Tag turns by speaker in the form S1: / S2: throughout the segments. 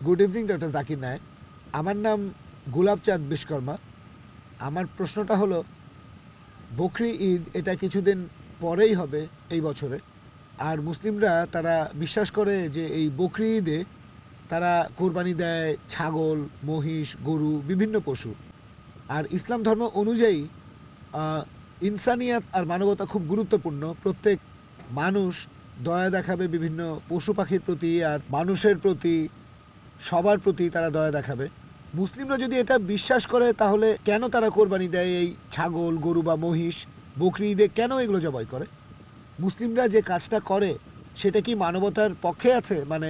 S1: Good evening doctor Zakir Naik. আমার নাম গোলাপচাঁদ বিশ্বকর্মা। আমার প্রশ্নটা হলো, বকরি ঈদ এটা কিছুদিন পরেই হবে এই বছরে, আর মুসলিমরা তারা বিশ্বাস করে যে এই বকরি ঈদে তারা কোরবানি দেয় ছাগল, মহিষ, গরু, বিভিন্ন পশু। আর ইসলাম ধর্ম অনুযায়ী ইনসানিয়াত আর মানবতা খুব গুরুত্বপূর্ণ। প্রত্যেক মানুষ দয়া দেখাবে বিভিন্ন পশু পাখির প্রতি, আর মানুষের প্রতি, সবার প্রতি তারা দয়া দেখাবে। মুসলিমরা যদি এটা বিশ্বাস করে তাহলে কেন তারা কোরবানি দেয় এই ছাগল, গরু বা মহিষ? বকরি ঈদে কেন এগুলো জবাই করে? মুসলিমরা যে কাজটা করে সেটা কি মানবতার পক্ষে আছে, মানে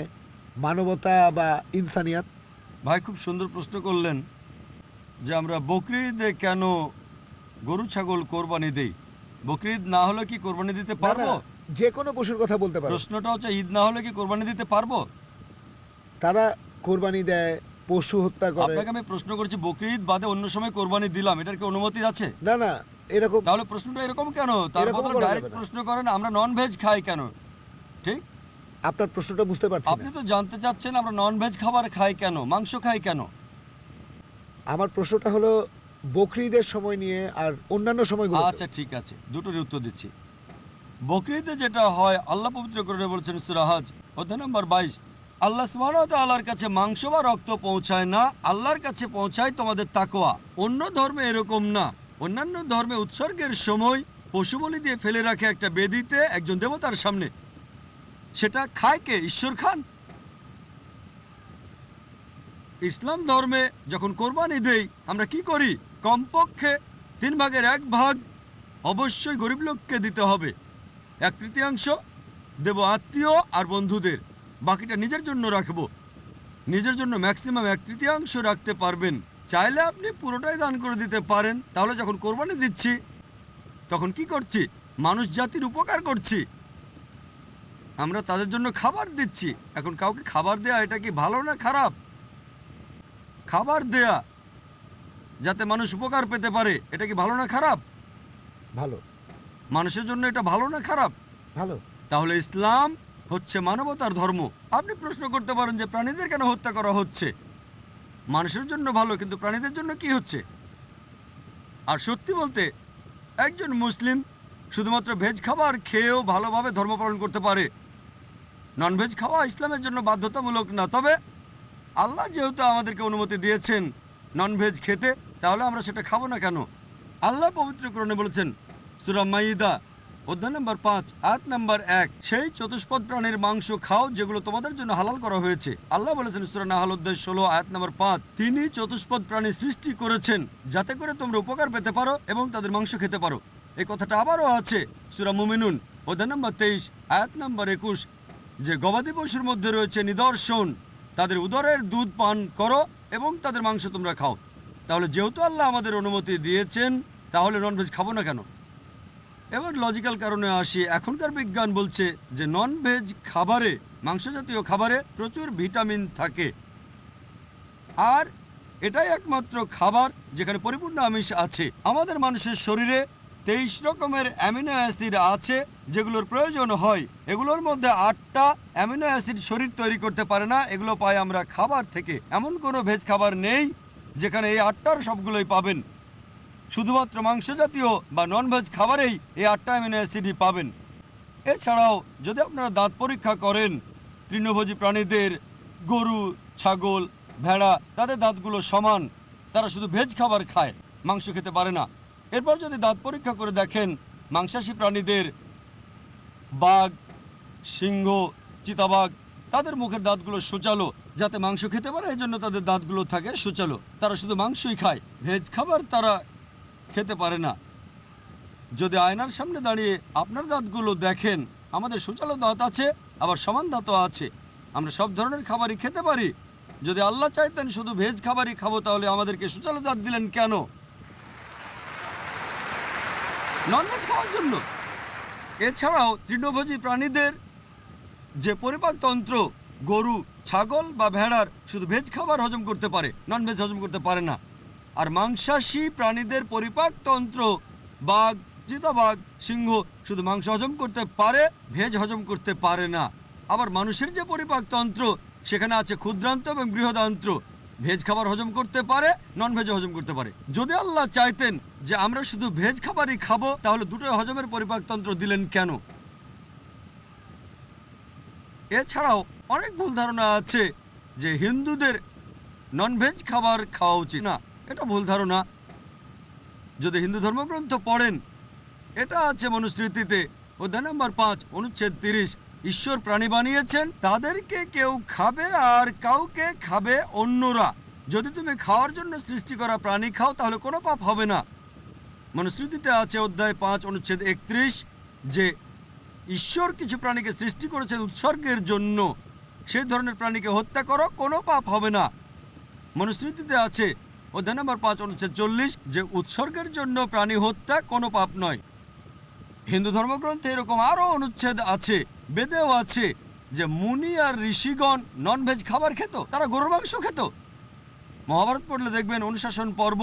S1: মানবতা বা ইনসানিয়াত?
S2: ভাই খুব সুন্দর প্রশ্ন করলেন যে আমরা বকরি ঈদে কেন গরু ছাগল কোরবানি দেই। বকরি ঈদ না হলে কি কোরবানি দিতে পারবো?
S1: যে কোনো পশুর কথা বলতে পারো।
S2: প্রশ্নটা হচ্ছে ঈদ না হলে কি কোরবানি দিতে পারবো?
S1: তারা কোরবানি দেয়, পশু হত্যা করে।
S2: আপনাকে আমি প্রশ্ন করছি বকরি ঈদ বাদে অন্য সময় কোরবানি দিলাম, এটার কি অনুমতি আছে?
S1: না না, এরকম
S2: তাহলে প্রশ্নটা এরকম কেন? তার
S1: এরকম
S2: বদলে
S1: করা
S2: ডাইরেক্ট
S1: যাবে না।
S2: প্রশ্ন করেন আমরা নন ভেজ খাই কেন? ঠিক,
S1: আপনার প্রশ্নটা বুঝতে পারছি
S2: আপনি
S1: না।
S2: তো জানতে চাচ্ছেন আমরা নন ভেজ খাবার খাই কেন, মাংস খাই কেন।
S1: আমার প্রশ্নটা হলো বকরি ঈদের সময় নিয়ে আর অন্যান্য সময়গুলো।
S2: আচ্ছা ঠিক আছে, দুটোরই উত্তর দিচ্ছি। বকরি ঈদে যেটা হয়, আল্লাহ পবিত্র করে বলছেন সূরা হজ অধ্যায় নম্বর 22, আল্লাহ সুবহানাহু ওয়া তাআলার কাছে মাংস বা রক্ত পৌঁছায় না, আল্লাহর কাছে পৌঁছায় তোমাদের তাকওয়া। অন্য ধর্মে এরকম না। অন্যান্য ধর্মে উৎসর্গের সময় পশু বলি দিয়ে ফেলে রাখে একটা বেদিতে একজন দেবতার সামনে। সেটা খায় কে? ঈশ্বর খান। ইসলাম ধর্মে যখন কোরবানি দেই আমরা কি করি? কমপক্ষে 1/3 অবশ্যই গরিব লোককে দিতে হবে, 1/3 দেব আত্মীয় আর বন্ধুদের, বাকিটা নিজের জন্য রাখবো। নিজের জন্য ম্যাক্সিমাম 1/3 রাখতে পারবেন। চাইলে আপনি পুরোটাই দান করে দিতে পারেন। তাহলে যখন কোরবানি দিচ্ছি তখন কি করছি? মানুষ জাতির উপকার করছি। আমরা তাদের জন্য খাবার দিচ্ছি। এখন কাউকে খাবার দেয়া এটা কি ভালো না খারাপ? খাবার দেয়া যাতে মানুষ উপকার পেতে পারে, এটা কি ভালো না খারাপ?
S1: ভালো।
S2: মানুষের জন্য এটা ভালো না খারাপ?
S1: ভালো।
S2: তাহলে ইসলাম হচ্ছে মানবতার ধর্ম। আপনি প্রশ্ন করতে পারেন যে প্রাণীদের কেন হত্যা করা হচ্ছে? মানুষের জন্য ভালো, কিন্তু প্রাণীদের জন্য কি হচ্ছে? আর সত্যি বলতে একজন মুসলিম শুধুমাত্র ভেজ খাবার খেয়েও ভালোভাবে ধর্ম পালন করতে পারে। ননভেজ খাওয়া ইসলামের জন্য বাধ্যতামূলক না। তবে আল্লাহ যেহেতু আমাদেরকে অনুমতি দিয়েছেন ননভেজ খেতে, তাহলে আমরা সেটা খাবো না কেন? আল্লাহ পবিত্র কোরআনে বলেছেন সূরা মাইদা অধ্যায় নম্বর 5 আয়াত নম্বর 1, সেই চতুষ্পদ প্রাণীর মাংস খাও যেগুলো তোমাদের জন্য হালাল করা হয়েছে। আল্লাহ বলেছেন সূরা নাহল অধ্যায় 16 আয়াত নম্বর 5, তিনি চতুষ্পদ প্রাণী সৃষ্টি করেছেন যাতে করে তোমরা উপকার পেতে পারো এবং তাদের মাংস খেতে পারো। এই কথাটা আবারও আছে সূরা মুমিনুন অধ্যায় নম্বর 23 আয়াত নম্বর 21, যে গবাদি পশুর মধ্যে রয়েছে নিদর্শন, তাদের উদরের দুধ পান করো এবং তাদের মাংস তোমরা খাও। তাহলে যেহেতু আল্লাহ আমাদের অনুমতি দিয়েছেন, তাহলে ননভেজ খাবো না কেন? এবার লজিক্যাল কারণে আসি। এখনকার বিজ্ঞান বলছে যে ননভেজ খাবারে, মাংস জাতীয় খাবারে প্রচুর ভিটামিন থাকে, আর এটাই একমাত্র খাবার যেখানে পরিপূর্ণ আমিষ আছে। আমাদের মানুষের শরীরে 23 রকমের অ্যামিনো অ্যাসিড আছে যেগুলোর প্রয়োজন হয়। এগুলোর মধ্যে 8টা অ্যামিনো অ্যাসিড শরীর তৈরি করতে পারে না, এগুলো পাই আমরা খাবার থেকে। এমন কোনো ভেজ খাবার নেই যেখানে এই 8টার সবগুলোই পাবেন। শুধুমাত্র মাংস জাতীয় বা ননভেজ খাবারেই এই 8টা অ্যামিনো অ্যাসিডই পাবেন। এছাড়াও যদি আপনারা দাঁত পরীক্ষা করেন, তৃণভোজী প্রাণীদের, গরু, ছাগল, ভেড়া, তাদের দাঁতগুলো সমান। তারা শুধু ভেজ খাবার খায়, মাংস খেতে পারে না। এরপর যদি দাঁত পরীক্ষা করে দেখেন মাংসাশী প্রাণীদের, বাঘ, সিংহ, চিতাবাঘ, তাদের মুখের দাঁতগুলো সূচালো যাতে মাংস খেতে পারে, এই জন্য তাদের দাঁতগুলো থাকে সূচালো। তারা শুধু মাংসই খায়, ভেজ খাবার তারা খেতে পারে না। যদি আয়নার সামনে দাঁড়িয়ে আপনার দাঁতগুলো দেখেন, আমাদের সূচালো দাঁত আছে, আবার সমান দাঁতও আছে। আমরা সব ধরনের খাবারই খেতে পারি। যদি আল্লাহ চাইতেন শুধু ভেজ খাবারই খাবো, তাহলে আমাদেরকে সূচালো দাঁত দিলেন কেন? ননভেজ খাওয়ার জন্য। এছাড়াও তৃণভোজী প্রাণীদের যে পরিপাকতন্ত্র, গরু, ছাগল বা ভেড়ার শুধু ভেজ খাবার হজম করতে পারে, ননভেজ হজম করতে পারে না। আর মাংসাশী প্রাণীদের পরিপাকতন্ত্র, বাঘ, চিতাবাঘ, সিংহ শুধু মাংস হজম করতে পারে, ভেজ হজম করতে পারে না। আবার মানুষের যে পরিপাকতন্ত্র, সেখানে আছে ক্ষুদ্রান্ত এবং বৃহদান্ত্র। ভেজ খাবার হজম করতে পারে, নন ভেজও হজম করতে পারে। যদি আল্লাহ চাইতেন যে আমরা শুধু ভেজ খাবারই খাবো, তাহলে দুটোই হজমের পরিপাকতন্ত্র দিলেন কেন? এছাড়াও অনেক ভুল ধারণা আছে যে হিন্দুদের নন ভেজ খাবার খাওয়া উচিত না। এটা ভুল ধারণা। যদি হিন্দু ধর্মগ্রন্থ পড়েন, এটা আছে মনুস্মৃতিতে অধ্যায় নম্বর 5 অনুচ্ছেদ 30। ঈশ্বর প্রাণী বানিয়েছেন, তাদেরকে কেউ খাবে আর কাউকে খাবে অন্যরা। যদি তুমি খাওয়ার জন্য সৃষ্টি করা প্রাণী খাও তাহলে কোনো পাপ হবে না। মনুস্মৃতিতে আছে অধ্যায় 5 অনুচ্ছেদ 31 যে ঈশ্বর কিছু প্রাণীকে সৃষ্টি করেছেন উৎসর্গের জন্য, সেই ধরনের প্রাণীকে হত্যা করো, কোনো পাপ হবে না। মনুস্মৃতিতে আছে অধ্যায় নম্বর 5 অনুচ্ছেদ 40 যে উৎসর্গের জন্য প্রাণী হত্যা কোনো পাপ নয়। হিন্দু ধর্মগ্রন্থে এরকম আরও অনুচ্ছেদ আছে, বেদেও আছে যে মুনি আর ঋষিগণ ননভেজ খাবার খেত, তারা গরুর মাংস খেত। মহাভারত পড়লে দেখবেন অনুশাসন পর্ব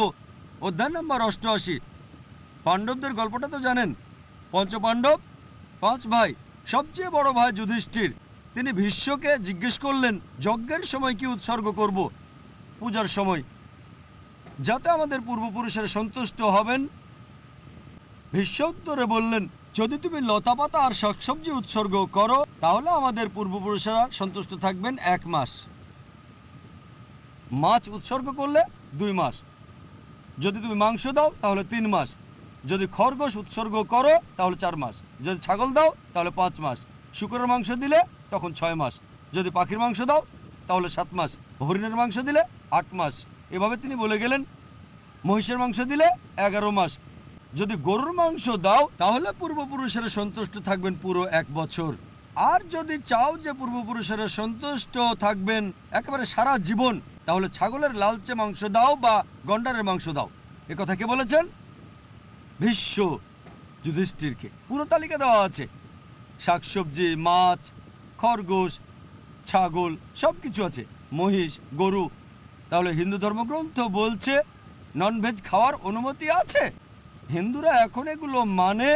S2: অধ্যায় নম্বর 88। পাণ্ডবদের গল্পটা তো জানেন। পঞ্চপাণ্ডব 5 ভাই, সবচেয়ে বড় ভাই যুধিষ্ঠির, তিনি ভীষ্মকে জিজ্ঞেস করলেন যজ্ঞের সময় কি উৎসর্গ করব, পূজার সময়, যাতে আমাদের পূর্বপুরুষেরা সন্তুষ্ট হবেন। ভীষ্ম উত্তরে বললেন, যদি তুমি লতাপাতা আর শাকসবজি উৎসর্গ করো তাহলে আমাদের পূর্বপুরুষেরা সন্তুষ্ট থাকবেন 1 মাস। মাছ উৎসর্গ করলে 2 মাস। যদি তুমি মাংস দাও তাহলে 3 মাস। যদি খরগোশ উৎসর্গ করো তাহলে 4 মাস। যদি ছাগল দাও তাহলে 5 মাস। শূকরের মাংস দিলে তখন 6 মাস। যদি পাখির মাংস দাও তাহলে 7 মাস। হরিণের মাংস দিলে 8 মাস। এভাবে তিনি বলে গেলেন। মহিষের মাংস দিলে 11 মাস। যদি গরুর মাংস দাও তাহলে পূর্বপুরুষেরা সন্তুষ্ট থাকবেন পুরো 1 বছর। আর যদি চাও যে পূর্বপুরুষেরা সন্তুষ্ট থাকবেন একেবারে সারা জীবন, তাহলে ছাগলের লালচে মাংস দাও বা গন্ডারের মাংস দাও। এ কথা কে বলেছেন? ভীষ্ম যুধিষ্ঠিরকে। পুরো তালিকা দেওয়া আছে, শাকসবজি, মাছ, খরগোশ, ছাগল, সব কিছু আছে, মহিষ, গরু। তাহলে হিন্দু ধর্মগ্রন্থ বলছে ননভেজ খাওয়ার অনুমতি আছে। হিন্দুরা এখন এগুলো মানে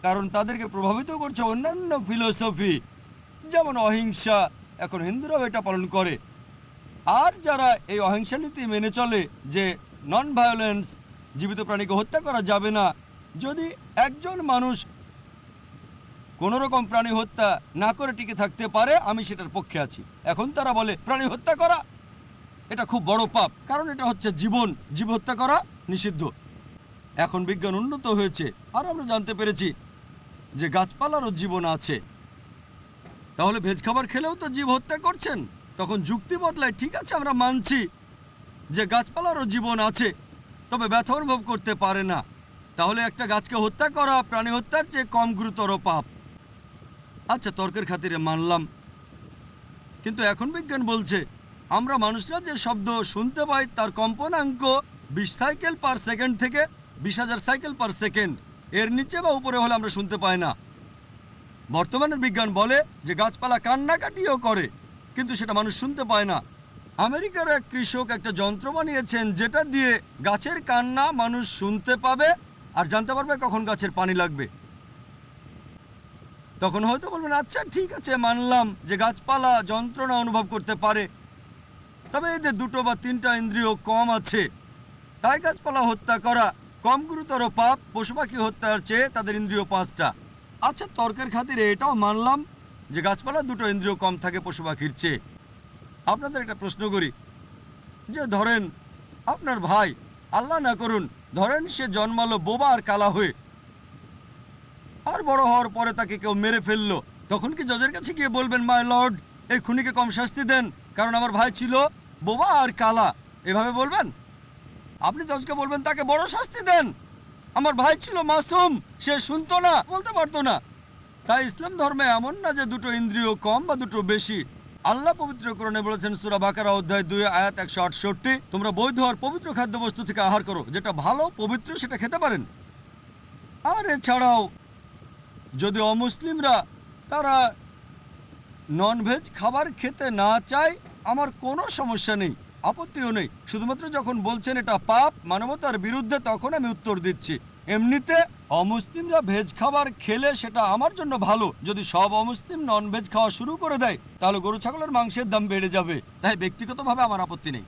S2: কারণ তাদেরকে প্রভাবিত করছে অন্যান্য ফিলোসফি, যেমন অহিংসা। এখন হিন্দুরাও এটা পালন করে। আর যারা এই অহিংসা নীতি মেনে চলে যে নন ভায়োলেন্স, জীবিত প্রাণীকে হত্যা করা যাবে না, যদি একজন মানুষ কোনো রকম প্রাণী হত্যা না করে টিকে থাকতে পারে, আমি সেটার পক্ষে আছি। এখন তারা বলে প্রাণী হত্যা করা এটা খুব বড় পাপ, কারণ এটা হচ্ছে জীবন, জীব হত্যা করা নিষিদ্ধ। এখন বিজ্ঞান উন্নত হয়েছে আর আমরা জানতে পেরেছি যে গাছপালারও জীবন আছে। তাহলে ভেজ খাবার খেলেও তো জীব হত্যা করছেন। তখন যুক্তি বদলায়, ঠিক আছে আমরা মানছি যে গাছপালারও জীবন আছে, তবে ব্যথা অনুভব করতে পারে না। তাহলে একটা গাছকে হত্যা করা প্রাণী হত্যার চেয়ে কম গুরুতর পাপ। আচ্ছা, তর্কের খাতিরে মানলাম, কিন্তু এখন বিজ্ঞান বলছে আমরা মানুষরা যে শব্দ শুনতে পাই তার কম্পনাঙ্ক 20 সাইকেল পার সেকেন্ড থেকে 20,000 সাইকেল পার সেকেন্ড, এর নিচে বা উপরে হলে আমরা শুনতে পাই না। বর্তমানের বিজ্ঞান বলে যে গাছপালা কান্নাকাটিও করে, কিন্তু সেটা মানুষ শুনতে পায় না। আমেরিকার এক কৃষক একটা যন্ত্র বানিয়েছেন যেটা দিয়ে গাছের কান্না মানুষ শুনতে পাবে আর জানতে পারবে কখন গাছের পানি লাগবে। তখন হয়তো বলবেন, আচ্ছা ঠিক আছে, মানলাম যে গাছপালা যন্ত্রণা অনুভব করতে পারে, তবে এদের 2 বা 3টা ইন্দ্রিয় কম আছে, তাই গাছপালা হত্যা করা কম গুরুতর পাপ পশু পাখি হত্যার চেয়ে তাদের ইন্দ্রিয় 5টা। আচ্ছা, তর্কের খাতিরে এটাও মানলাম যে গাছপালা 2টো ইন্দ্রিয় কম থাকে পশু পাখির চেয়ে। আপনাদের একটা প্রশ্ন করি, যে ধরেন আপনার ভাই, আল্লাহ না করুন, ধরেন সে জন্মালো বোবা আর কালা হয়ে, আর বড় হওয়ার পরে তাকে কেউ মেরে ফেললো, তখন কি জজের কাছে গিয়ে বলবেন, মাই লর্ড এই খুনিকে কম শাস্তি দেন কারণ আমার ভাই ছিল বোবা আর কালা? এভাবে বলবেন? আপনি জজকে বলবেন তাকে বড় শাস্তি দেন, আমার ভাই ছিল মাসুম, সে শুনতো না, বলতে পারতো না। তাই ইসলাম ধর্মে এমন না যে 2টো ইন্দ্রিয় কম বা 2টো বেশি। আল্লাহ পবিত্র কোরআনে বলেছেন সূরা বাকারা অধ্যায় 2 আয়াত 168, তোমরা বৈধ আর পবিত্র খাদ্যবস্তু থেকে আহার করো, যেটা ভালো পবিত্র সেটা খেতে পারেন। আর এছাড়াও যদি অমুসলিমরা তারা ননভেজ খাবার খেতে না চায়, আমার কোনো সমস্যা নেই, আপত্তিও নেই। শুধুমাত্র যখন বলছেন এটা পাপ, মানবতার বিরুদ্ধে, তখন আমি উত্তর দিচ্ছি এমনিতে অমুসলিমরা ভেজ খাবার খেলে সেটা আমার জন্য ভালো। যদি সব অমুসলিম নন ভেজ খাওয়া শুরু করে দেয় তাহলে গরু ছাগলের মাংসের দাম বেড়ে যাবে। তাই ব্যক্তিগতভাবে আমার আপত্তি নেই।